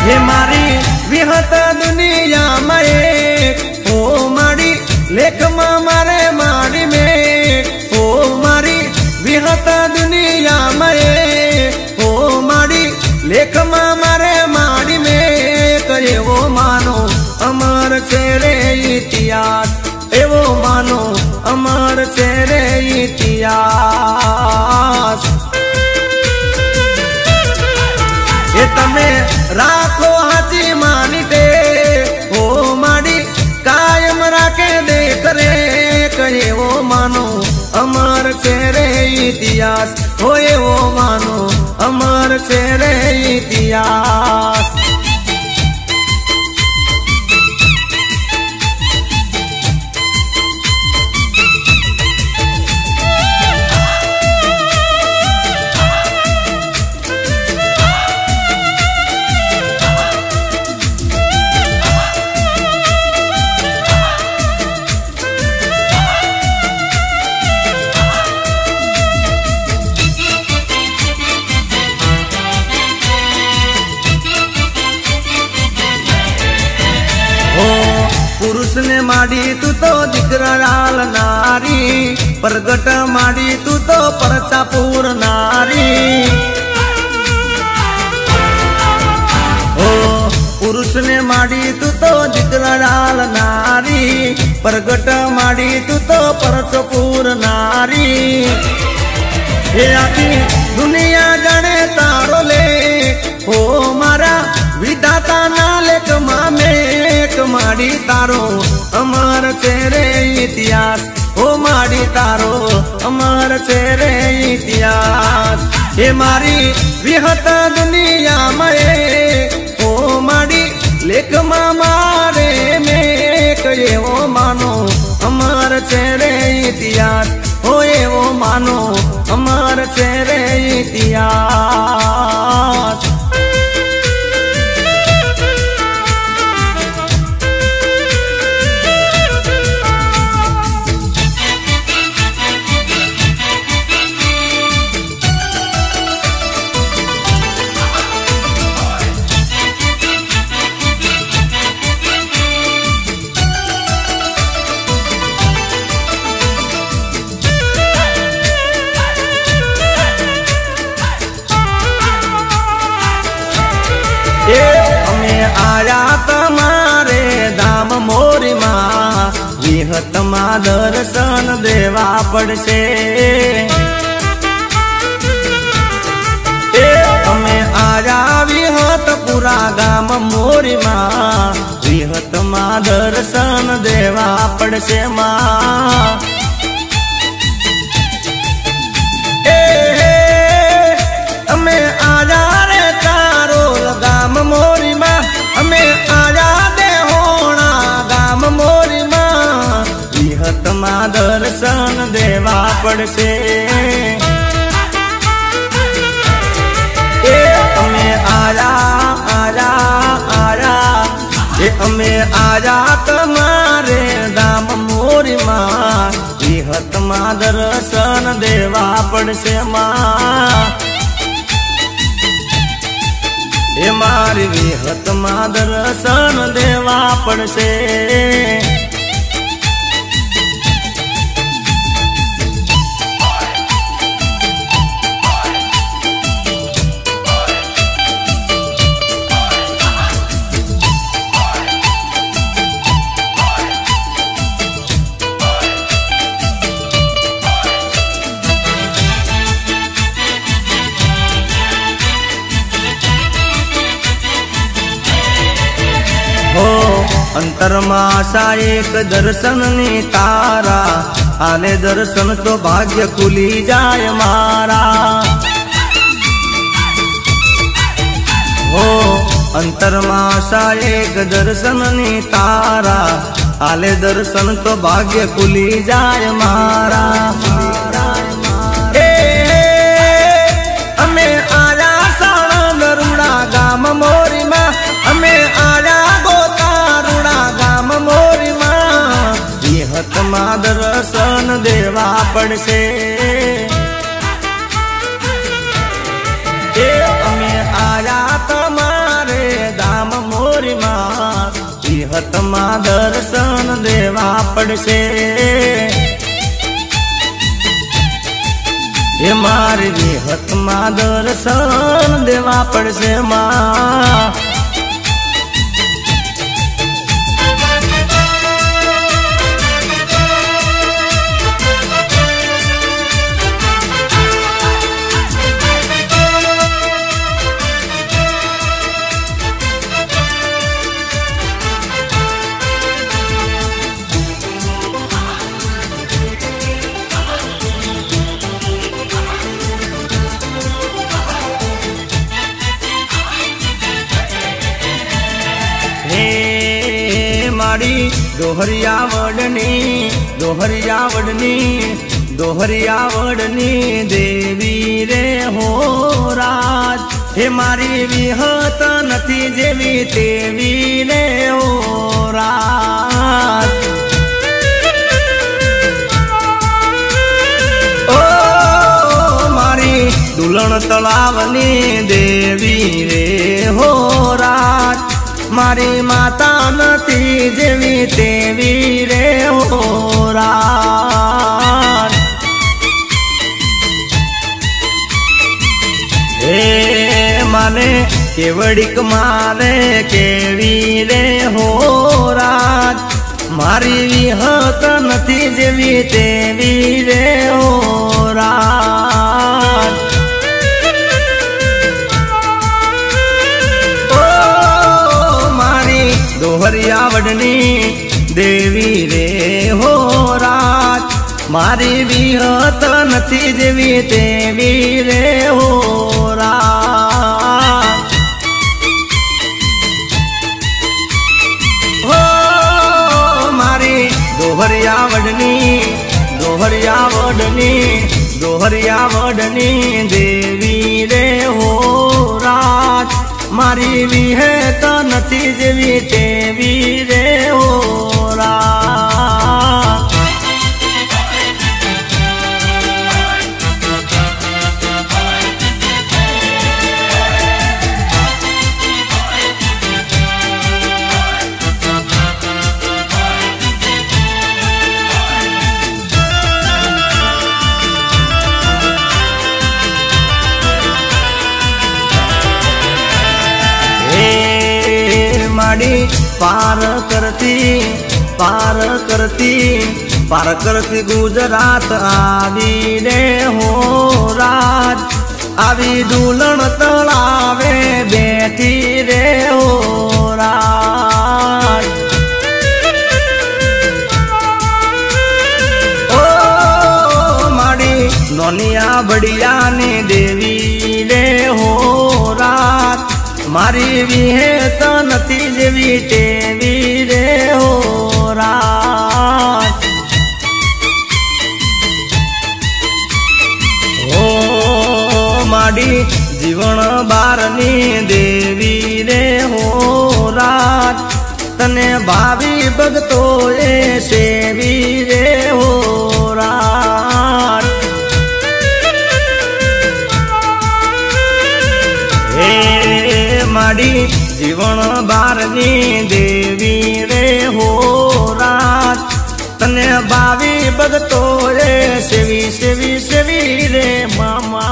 हे मारी विहत दुनिया में ओ मारी लेख मारे मारी में ओ मारी विहत दुनिया में ओ मारी लेख मारे मारी में करे वो मानो अमर से रे इतिहास एवो मानो अमर से रे इतिहास ये तमे राखो हाथी मानी दे ओ माड़ी कायम राखे देख रे कहे वो मानो अमर से रे इतिहास होए वो मानो अमर से रे इतिहास। पुरुष ने माड़ी तू तो दिकराल नारी प्रगट माड़ी तू तो परचापूर नारी ओ पुरुष ने माड़ी तू तो दिकराल नारी प्रगट माड़ी तू तो परचपूर नारी हे आखी दुनिया जाने तारो ले ओ मारा विधाता ना लेख मामे माड़ी तारो अमर से रे इतिहास ओ माड़ी तारो अमर से रे इतिहास हे मारी विहत दुनिया में ओ माड़ी लेख मारे में कहे वो मानो अमर से रे इतिहास होए वो मानो अमर से रे इतिहास। आया तमारे धाम मोरी माँ विहत माँ दर्शन देवा पड़से हमें आया विहत पूरा गाम मोरी माँ विहत माँ दर्शन देवा पड़से माँ हमें आया रे चारो गाम मोरी माँ हमें आजा दे होना गाम मोरी माँ विहत माँ दर्शन देवा पड़से हमें आजा आजा आजा ये हमें आजा तुम्हारे दाम मोरी माँ विहत माँ दर्शन देवा पड़से माँ हे मारी विहत माँ दर्शन देवा पड़से। अंतरमाशा एक दर्शन नी तारा आले दर्शन तो भाग्य खुली जाए मारा हो अंतरमाशा एक दर्शन नी तारा आले दर्शन तो भाग्य खुली जाए मारा हमें आजा साणा नरुड़ा गाम मोरी माँ हमें आजा मोरी माँ विहत माँ दर्शन देवा पड़से हमें आया तुम्हारे दाम વિહતમાં દર્શન દેવા પડશે એ મારી વિહતમાં દર્શન દેવા પડશે માં दोहरियावड़नी देवी रे हो राज हे मारी विहत नथी जेवी तेवी रे हो राज ओ मारी दुलण तलावनी देवी रे हो राज मारी माता नथी जेवी तेवी रे हो राज हे माने केवड़ीक माने केवी रे हो राज मारी विहत नथी जेवी तेवी रे हो राज दोहरियावड़नी देवी रे हो राज मारी विहत नथी जेवी तेवी रे हो राज हो मारी दोहरियावड़नी देवी रे हो राज मारी विहत नथी जेवी तेवी रे हो राज पार करती गुजरात आवी रे हो राज आवी दुलण तलावे बैठी रे हो राज ओ माड़ी नोनिया बड़िया ने देवी रे हो राज मारी विहत नथी जेवी तेवी रे हो राज ओ माड़ी जीवन बारनी देवी रे हो राज तने भावी भगतो ए सेवी रे हो राज माड़ी जीवन बारनी देवी रे हो राज तने भावी भगतो रे सेवी रे मामा